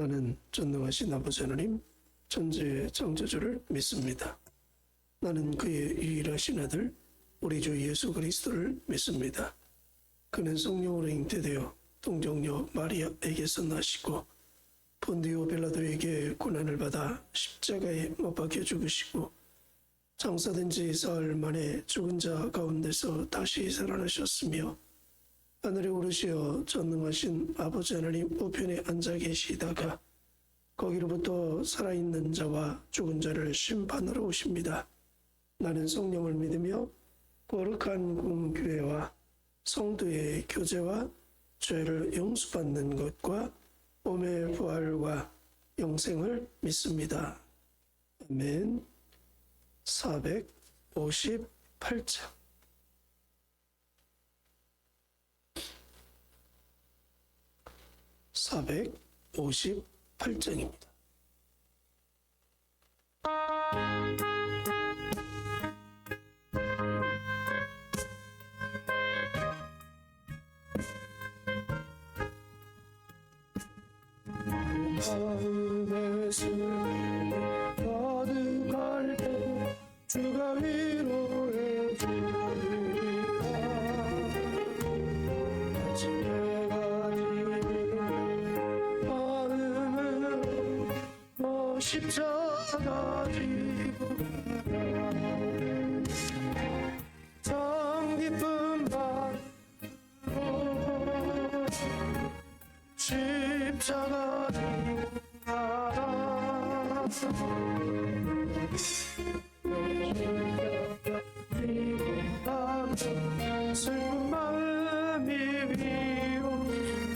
나는 전능하신 아버지 하나님 천지의 창조주를 믿습니다. 나는 그의 유일하신 아들 우리 주 예수 그리스도를 믿습니다. 그는 성령으로 잉태되어 동정녀 마리아에게서 나시고 본디오 빌라도에게 고난을 받아 십자가에 못 박혀 죽으시고 장사된 지 사흘 만에 죽은 자 가운데서 다시 살아나셨으며 하늘에 오르시어 전능하신 아버지 하나님 우편에 앉아 계시다가 거기로부터 살아있는 자와 죽은 자를 심판하러 오십니다. 나는 성령을 믿으며 거룩한 공교회와 성도의 교제와 죄를 용서받는 것과 몸의 부활과 영생을 믿습니다. 아멘. 458장 458장입니다. 마음의 슬픔이 가득할 때 주가 위로해 주리라. 아직 내가 지는 마음으로 십자가 지고 가라. 참 기쁜 마음으로 십자가 지고 가라. 슬픈 마음이 위로되네.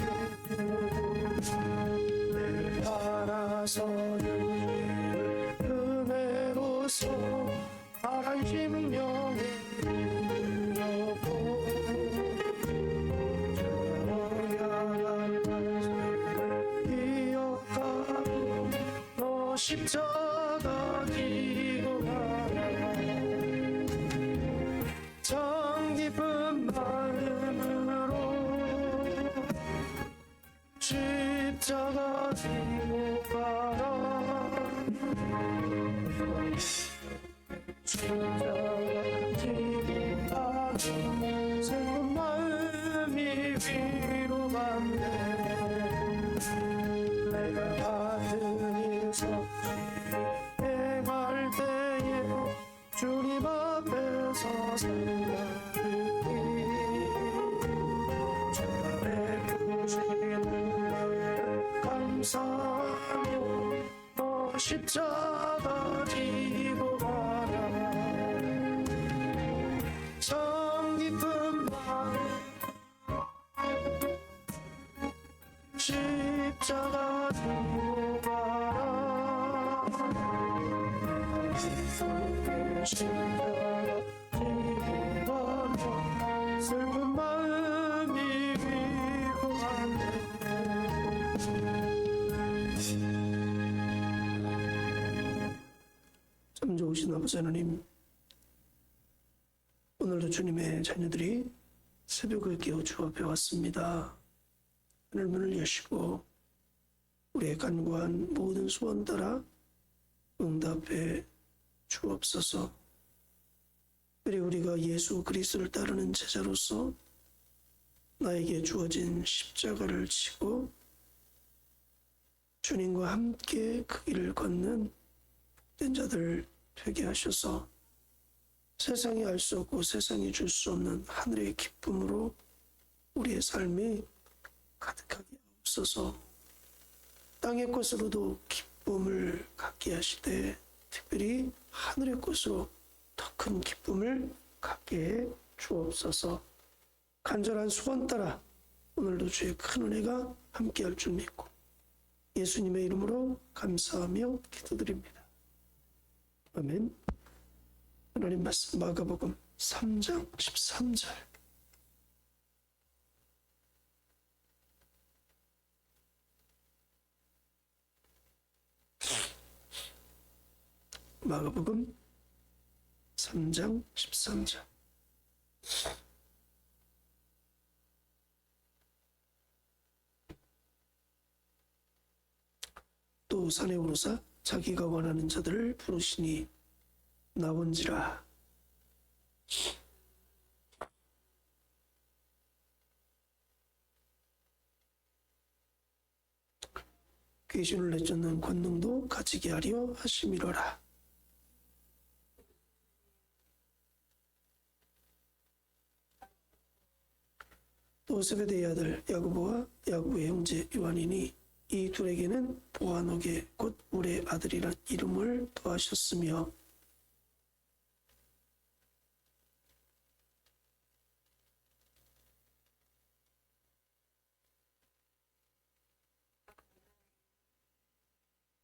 알아서 주님을 은혜로서 바란 심령에 빌려보 주어야 기억하고 너 십자가 지고 가라. 참 기쁜 마음으로 십자가 지고 가라. 십자가 지고 가라. 슬픈 마음이 위로받네. 내가 받은 일섭지 행할 때에 주님 앞에서 생각하기 주가 베푸시는 감사하며 너 십자가 지고 가라. 참 기쁜 마음 십자가 지고 가라. 십자가 지고 가라. 슬픈 마음이 위로하네. 참 좋으신 아버지 하나님, 오늘도 주님의 자녀들이 새벽을 깨워 주 앞에 왔습니다. 하늘 문을 여시고 우리의 간구한 모든 소원 따라 응답해 주옵소서. 그리고 우리가 예수 그리스도를 따르는 제자로서 나에게 주어진 십자가를 지고 주님과 함께 그 길을 걷는 복된 자들 되게 하셔서 세상이 알 수 없고 세상이 줄 수 없는 하늘의 기쁨으로 우리의 삶이 가득하게 하옵소서. 땅의 것으로도 기쁨을 갖게 하시되 특별히 하늘의 것으로 더 큰 기쁨을 갖게 해 주옵소서. 간절한 소원 따라 오늘도 주의 큰 은혜가 함께할 줄 믿고 예수님의 이름으로 감사하며 기도드립니다. 아멘. 하나님 말씀 마가복음 3장 13절. 마가복음 3장 13절. 또 산에 오르사 자기가 원하는 자들을 부르시니 나온지라. 귀신을 내쫓는 권능도 가지게 하려 하심이로라. 또 세베대의 아들 야고보와 야고보의 형제 요한이니 이 둘에게는 보아노게 곧 물의 아들이란 이름을 더하셨으며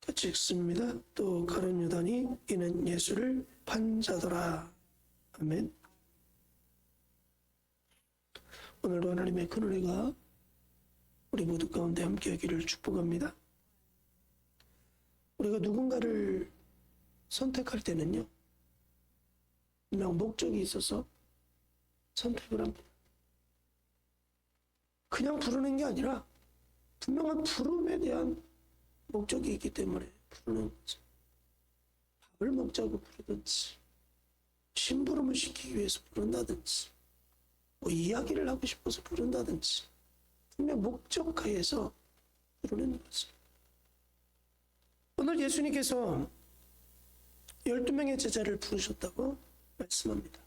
같이 읽습니다. 또 가룟 유다니 이는 예수를 판 자더라. 아멘. 오늘도 하나님의 큰 은혜가 우리 모두 가운데 함께하기를 축복합니다. 우리가 누군가를 선택할 때는요, 분명 목적이 있어서 선택을 합니다. 그냥 부르는 게 아니라 분명한 부름에 대한 목적이 있기 때문에 부르는 거죠. 밥을 먹자고 부르든지, 심부름을 시키기 위해서 부른다든지, 뭐 이야기를 하고 싶어서 부른다든지, 분명 목적하에서 부르는 거죠. 오늘 예수님께서 12명의 제자를 부르셨다고 말씀합니다.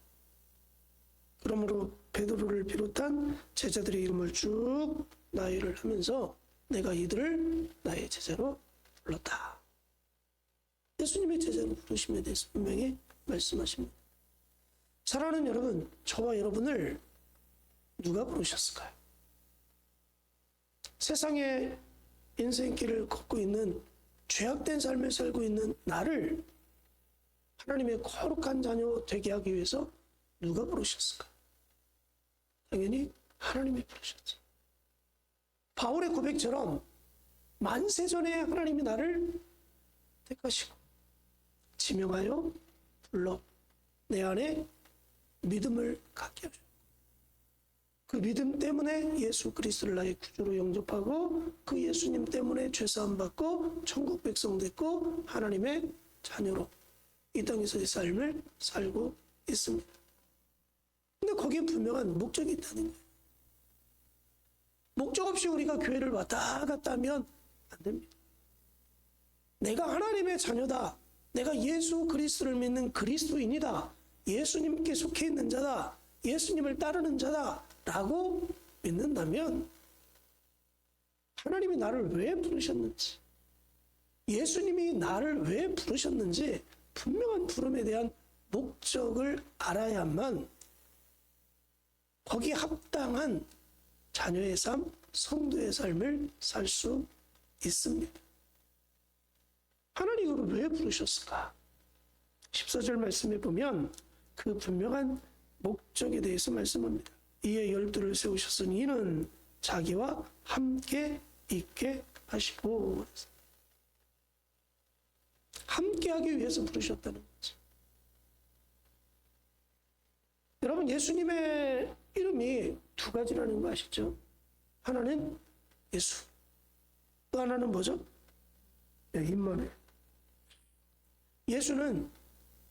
그러므로 베드로를 비롯한 제자들의 이름을 쭉 나열을 하면서 내가 이들을 나의 제자로 불렀다. 예수님의 제자로 부르심에 대해서 분명히 말씀하십니다. 사랑하는 여러분, 저와 여러분을 누가 부르셨을까요? 세상의 인생길을 걷고 있는 죄악된 삶을 살고 있는 나를 하나님의 거룩한 자녀 되게 하기 위해서 누가 부르셨을까? 당연히 하나님이 부르셨죠. 바울의 고백처럼 만세전에 하나님이 나를 택하시고 지명하여 불러 내 안에 믿음을 갖게 하셨고 그 믿음 때문에 예수 그리스도를 나의 구주로 영접하고 그 예수님 때문에 죄사함 받고 천국 백성 됐고 하나님의 자녀로 이 땅에서의 삶을 살고 있습니다. 근데 거기에 분명한 목적이 있다는 거예요. 목적 없이 우리가 교회를 왔다 갔다 하면 안 됩니다. 내가 하나님의 자녀다. 내가 예수 그리스도를 믿는 그리스도인이다. 예수님께 속해 있는 자다. 예수님을 따르는 자다. 라고 믿는다면 하나님이 나를 왜 부르셨는지 예수님이 나를 왜 부르셨는지 분명한 부름에 대한 목적을 알아야만 거기에 합당한 자녀의 삶, 성도의 삶을 살 수 있습니다. 하나님이 그를 왜 부르셨을까? 14절 말씀에 보면 그 분명한 목적에 대해서 말씀합니다. 이에 열두를 세우셨으니 이는 자기와 함께 있게 하시고 함께 하기 위해서 부르셨다는 거죠. 여러분 예수님의 이름이 두 가지라는 거 아시죠? 하나는 예수, 또 하나는 뭐죠? 임마누엘. 예수는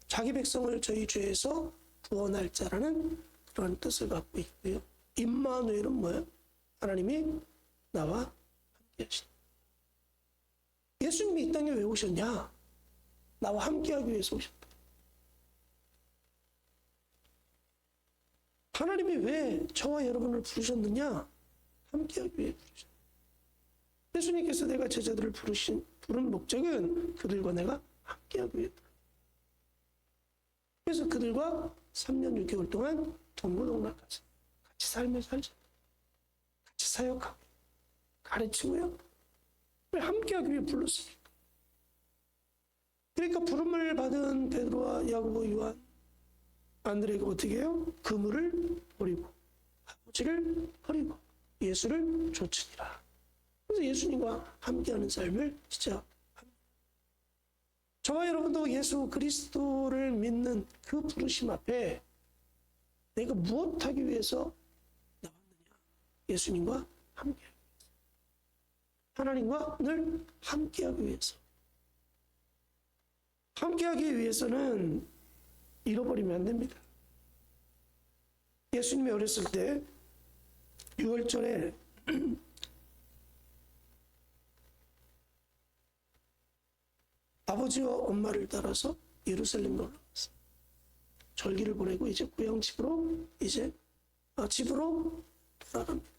자기 백성을 저희 죄에서 구원할 자라는 그런 뜻을 갖고 있고요. 임마누엘은 뭐예요? 하나님이 나와 함께 하신다. 예수님이 이 땅에 왜 오셨냐? 나와 함께하기 위해서 오셨다. 하나님이 왜 저와 여러분을 부르셨느냐? 함께하기 위해 부르셨다. 예수님께서 내가 제자들을 부른 목적은 그들과 내가 함께하기 위해. 그래서 그들과 3년 6개월 동안 동고동락하자. 같이 삶을 살자. 같이 사역하고 가르치고요. 왜 함께하기 위해 불렀습니까? 그러니까 부름을 받은 베드로와 야고보, 요한, 안드레가 어떻게 해요? 그물을 버리고 아버지를 버리고 예수를 좇으니라. 그래서 예수님과 함께하는 삶을 시작합니다. 저와 여러분도 예수 그리스도를 믿는 그 부르심 앞에 내가 무엇하기 위해서 나왔느냐? 예수님과 함께하기 위해서. 하나님과 늘 함께하기 위해서 함께하기 위해서는 잃어버리면 안 됩니다. 예수님이 어렸을 때 6월절에 아버지와 엄마를 따라서 예루살렘으로 올라갔어요. 절기를 보내고 이제 고향 집으로 집으로 돌아갑니다.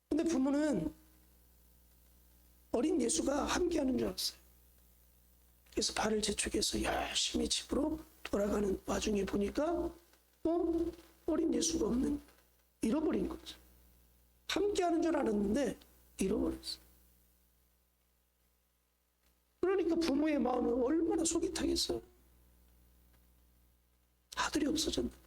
근데 부모는 어린 예수가 함께하는 줄 알았어요. 그래서 발을 재촉해서 열심히 집으로 돌아가는 와중에 보니까 어린 예수가 없는, 잃어버린 거죠. 함께하는 줄 알았는데 잃어버렸어요. 그러니까 부모의 마음은 얼마나 속이 타겠어요. 아들이 없어졌는데.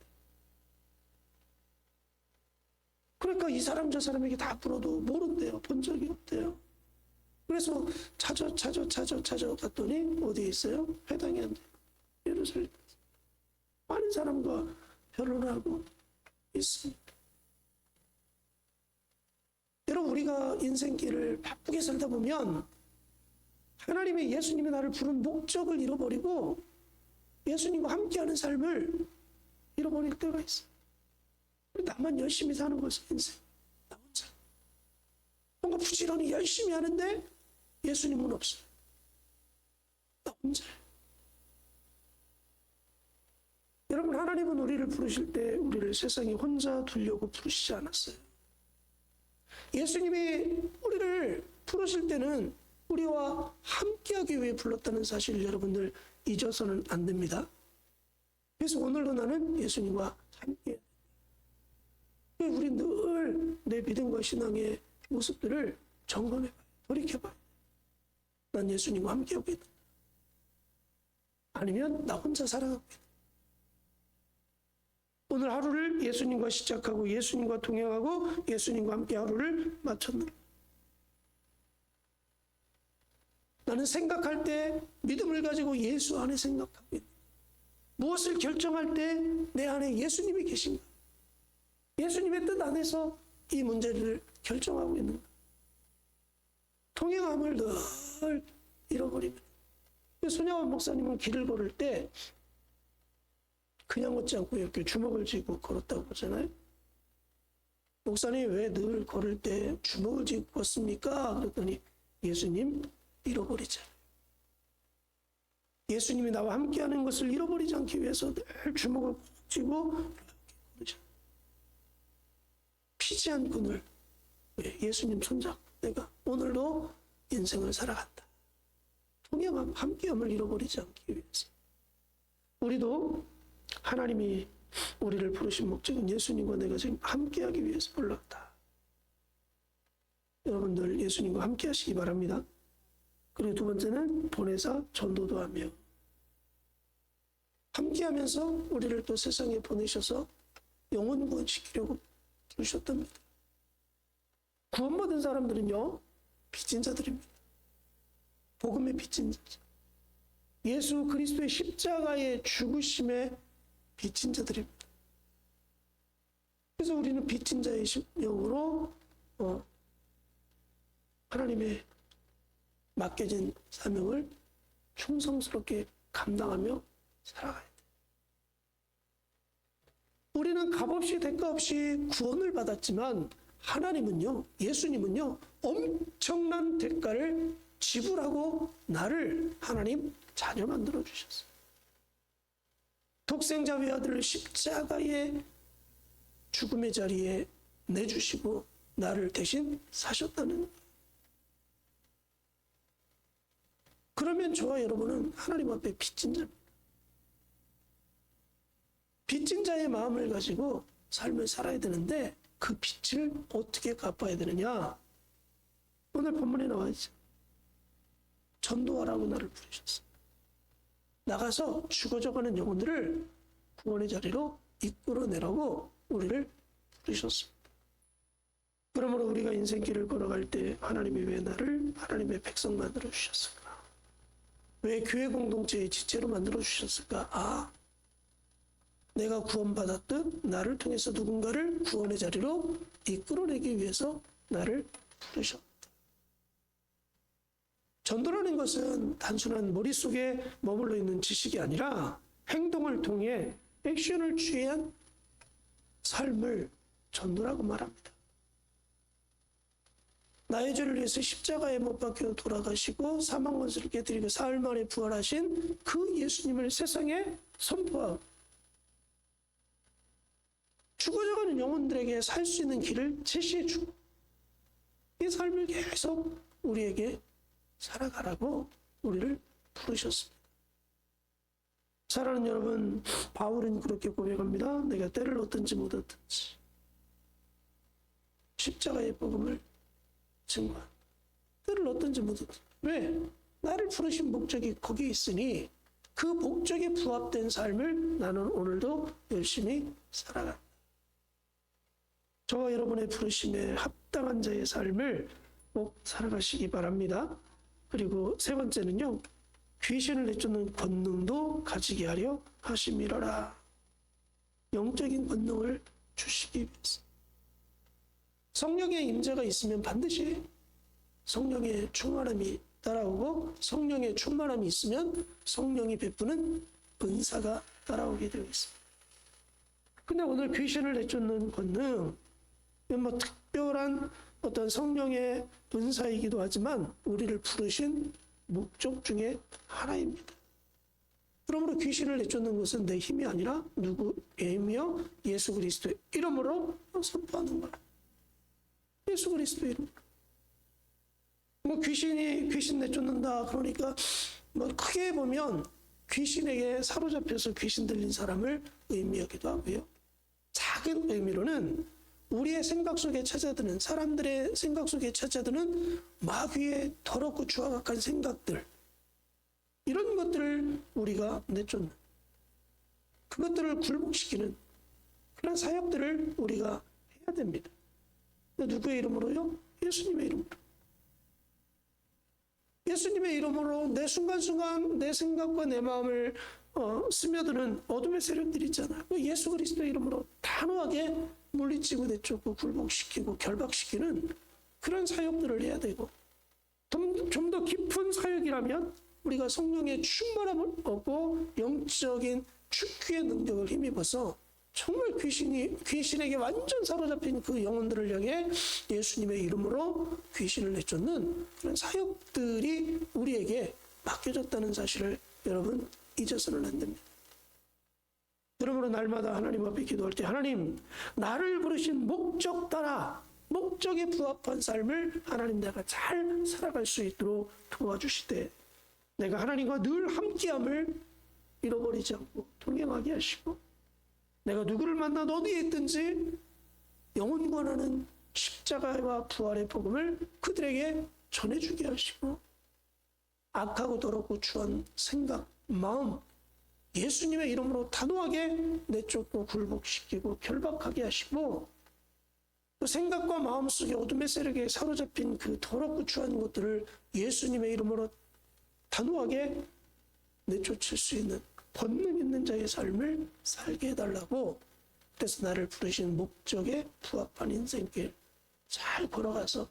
그러니까 이 사람 저 사람에게 다 물어도 모른대요. 본 적이 없대요. 그래서 찾아갔더니 어디에 있어요? 회당에 앉아 예루살렘. 많은 사람과 변론하고 있습니다. 여러분, 우리가 인생길을 바쁘게 살다 보면 하나님의 예수님이 나를 부른 목적을 잃어버리고 예수님과 함께하는 삶을 잃어버릴 때가 있어요. 나만 열심히 사는 것이 인생. 나 혼자. 뭔가 부지런히 열심히 하는데 예수님은 없어요. 나 혼자. 여러분, 하나님은 우리를 부르실 때 우리를 세상에 혼자 두려고 부르시지 않았어요. 예수님이 우리를 부르실 때는 우리와 함께하기 위해 불렀다는 사실을 여러분들 잊어서는 안 됩니다. 그래서 오늘도 나는 예수님과 함께. 우리 늘 내 믿음과 신앙의 모습들을 점검해봐요. 돌이켜봐요. 난 예수님과 함께하고 있다. 아니면 나 혼자 살아가고 있다. 오늘 하루를 예수님과 시작하고 예수님과 동행하고 예수님과 함께 하루를 마쳤는가. 나는 생각할 때 믿음을 가지고 예수 안에 생각하고 있다. 무엇을 결정할 때 내 안에 예수님이 계신가. 예수님의 뜻 안에서 이 문제를 결정하고 있는가. 동행함을 늘 잃어버립니다. 손양원 목사님은 길을 걸을 때 그냥 걷지 않고 이렇게 주먹을 쥐고 걸었다고 그러잖아요. 목사님 왜 늘 걸을 때 주먹을 쥐고 걷습니까? 그랬더니 예수님 잃어버리잖아요. 예수님이 나와 함께하는 것을 잃어버리지 않기 위해서 늘 주먹을 쥐고 걸으잖아요. 피지 않고 늘 예수님 손잡고 내가 오늘도 인생을 살아간다. 동행함, 함께함을 잃어버리지 않기 위해서. 우리도 하나님이 우리를 부르신 목적은 예수님과 내가 지금 함께하기 위해서 불렀다. 여러분들 예수님과 함께하시기 바랍니다. 그리고 두 번째는 보내사 전도도 하며 함께하면서 우리를 또 세상에 보내셔서 영혼 구원시키려고 부르셨답니다. 구원받은 사람들은요, 빚진 자들입니다. 복음의 빚진 자죠. 예수 그리스도의 십자가의 죽으심에 빚진 자들입니다. 그래서 우리는 빚진 자의 심령으로 하나님의 맡겨진 사명을 충성스럽게 감당하며 살아가야 돼요. 우리는 값없이 대가 없이 구원을 받았지만 하나님은요, 예수님은요, 엄청난 대가를 지불하고 나를 하나님 자녀 만들어 주셨어요. 독생자 외아들을 십자가의 죽음의 자리에 내주시고 나를 대신 사셨다는. 그러면 저와 여러분은 하나님 앞에 빚진 자입니다. 빚진 자의 마음을 가지고 삶을 살아야 되는데 그 빚을 어떻게 갚아야 되느냐? 오늘 본문에 나와 있죠. 전도하라고 나를 부르셨어요. 나가서 죽어져가는 영혼들을 구원의 자리로 이끌어내라고 우리를 부르셨습니다. 그러므로 우리가 인생길을 걸어갈 때 하나님이 왜 나를 하나님의 백성 만들어 주셨을까? 왜 교회 공동체의 지체로 만들어 주셨을까? 내가 구원받았듯 나를 통해서 누군가를 구원의 자리로 이끌어내기 위해서 나를 부르셨다. 전도라는 것은 단순한 머릿속에 머물러 있는 지식이 아니라 행동을 통해 액션을 취한 삶을 전도라고 말합니다. 나의 죄를 위해서 십자가에 못 박혀 돌아가시고 사망 권세를 깨뜨리고 사흘 만에 부활하신 그 예수님을 세상에 선포하고 죽어져가는 영혼들에게 살 수 있는 길을 제시해주고 이 삶을 계속 우리에게 살아가라고 우리를 부르셨습니다. 사랑하는 여러분, 바울은 그렇게 고백합니다. 내가 때를 얻든지 못 얻든지 십자가의 복음을 증거한다. 때를 얻든지 못 얻든지. 왜? 나를 부르신 목적이 거기 있으니 그 목적에 부합된 삶을 나는 오늘도 열심히 살아간다. 저와 여러분의 부르심에 합당한 자의 삶을 꼭 살아가시기 바랍니다. 그리고 세 번째는요, 귀신을 내쫓는 권능도 가지게 하려 하심이로라. 영적인 권능을 주시기 위해서. 성령의 임재가 있으면 반드시 성령의 충만함이 따라오고 성령의 충만함이 있으면 성령이 베푸는 은사가 따라오게 되어 있습니다. 근데 오늘 귀신을 내쫓는 권능, 뭐 특별한 어떤 성령의 은사이기도 하지만 우리를 부르신 목적 중에 하나입니다. 그러므로 귀신을 내쫓는 것은 내 힘이 아니라 누구의 힘이요? 예수 그리스도의 이름으로 선포하는 거예요. 예수 그리스도의 이름. 뭐 귀신 내쫓는다 그러니까 뭐 크게 보면 귀신에게 사로잡혀서 귀신 들린 사람을 의미하기도 하고요. 작은 의미로는 우리의 생각 속에 찾아드는, 사람들의 생각 속에 찾아드는 마귀의 더럽고 추악한 생각들, 이런 것들을 우리가 내쫓는, 그것들을 굴복시키는 그런 사역들을 우리가 해야 됩니다. 누구의 이름으로요? 예수님의 이름으로. 예수님의 이름으로 내 순간순간 내 생각과 내 마음을 스며드는 어둠의 세력들이 있잖아요. 예수 그리스도의 이름으로 단호하게 물리치고 내쫓고 굴복시키고 결박시키는 그런 사역들을 해야 되고, 좀 더 깊은 사역이라면 우리가 성령의 충만함을 얻고 영적인 축구의 능력을 힘입어서 정말 귀신에게 완전 사로잡힌 그 영혼들을 향해 예수님의 이름으로 귀신을 내쫓는 그런 사역들이 우리에게 맡겨졌다는 사실을 여러분 잊어서는 안 됩니다. 그러므로 날마다 하나님 앞에 기도할 때 하나님, 나를 부르신 목적 따라 목적에 부합한 삶을 하나님 내가 잘 살아갈 수 있도록 도와주시되 내가 하나님과 늘 함께함을 잃어버리지 않고 동행하게 하시고 내가 누구를 만나도 어디에 있든지 영혼 권하는 십자가와 부활의 복음을 그들에게 전해주게 하시고 악하고 더럽고 추한 생각, 마음 예수님의 이름으로 단호하게 내쫓고 굴복시키고 결박하게 하시고 그 생각과 마음속에 어둠의 세력에 사로잡힌 그 더럽고 추한 것들을 예수님의 이름으로 단호하게 내쫓을 수 있는 권능 있는 자의 삶을 살게 해달라고, 그래서 나를 부르신 목적에 부합한 인생길 잘 걸어가서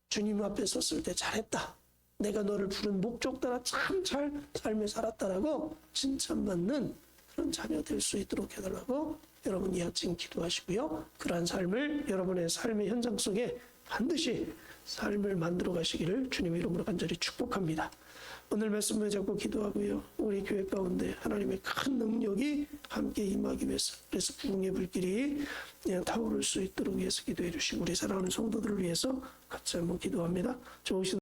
주님 앞에 섰을 때 잘했다, 내가 너를 부른 목적 따라 참 잘 삶을 살았다라고 칭찬받는 그런 자녀 될 수 있도록 해달라고 여러분 이 아침 기도하시고요. 그러한 삶을 여러분의 삶의 현장 속에 반드시 삶을 만들어 가시기를 주님의 이름으로 간절히 축복합니다. 오늘 말씀을 잡고 기도하고요. 우리 교회 가운데 하나님의 큰 능력이 함께 임하기 위해서, 그래서 부흥의 불길이 타오를 수 있도록 위해서 기도해 주시고 우리 사랑하는 성도들을 위해서 같이 한번 기도합니다. 좋으신